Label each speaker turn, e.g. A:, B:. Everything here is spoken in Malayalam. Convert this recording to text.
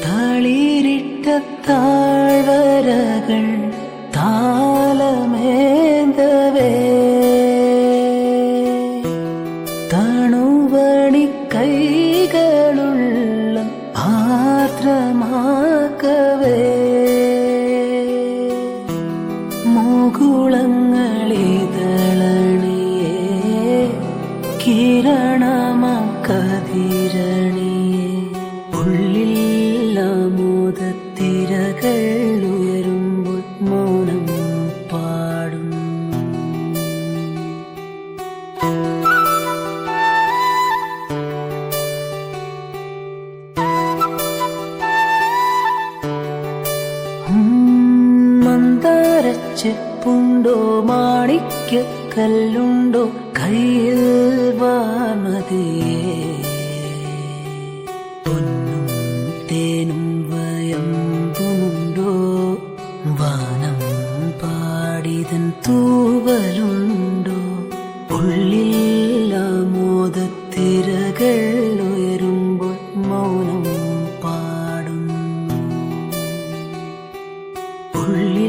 A: തളിരിട്ട താഴ്വരകൾ താലമേന്തവേ തണുവണി കൈകളുള്ള ആർദ്രമാക്കവേ മുകുളങ്ങളിതളണിയേ കിരണമാം കതിരണിയേ ഉള്ളിൽ ആമോദത്തിരകൾ ഉയരുമ്പോൾ മൗനം പാടും. മന്ദാരച്ചെപ്പുണ്ടോ മാണിക്യക്കല്ലുണ്ടോ കയ്യിൽ വാമതിയേ പൊന്നും തേനും വയമ്പുമുണ്ടോ വാനം പാടിതൻ തൂവലുണ്ടോ ഉള്ളിൽ ആമോദത്തിരകൾ ഉയരുമ്പോൾ മൗനം പാടും. ഉള്ളിൽ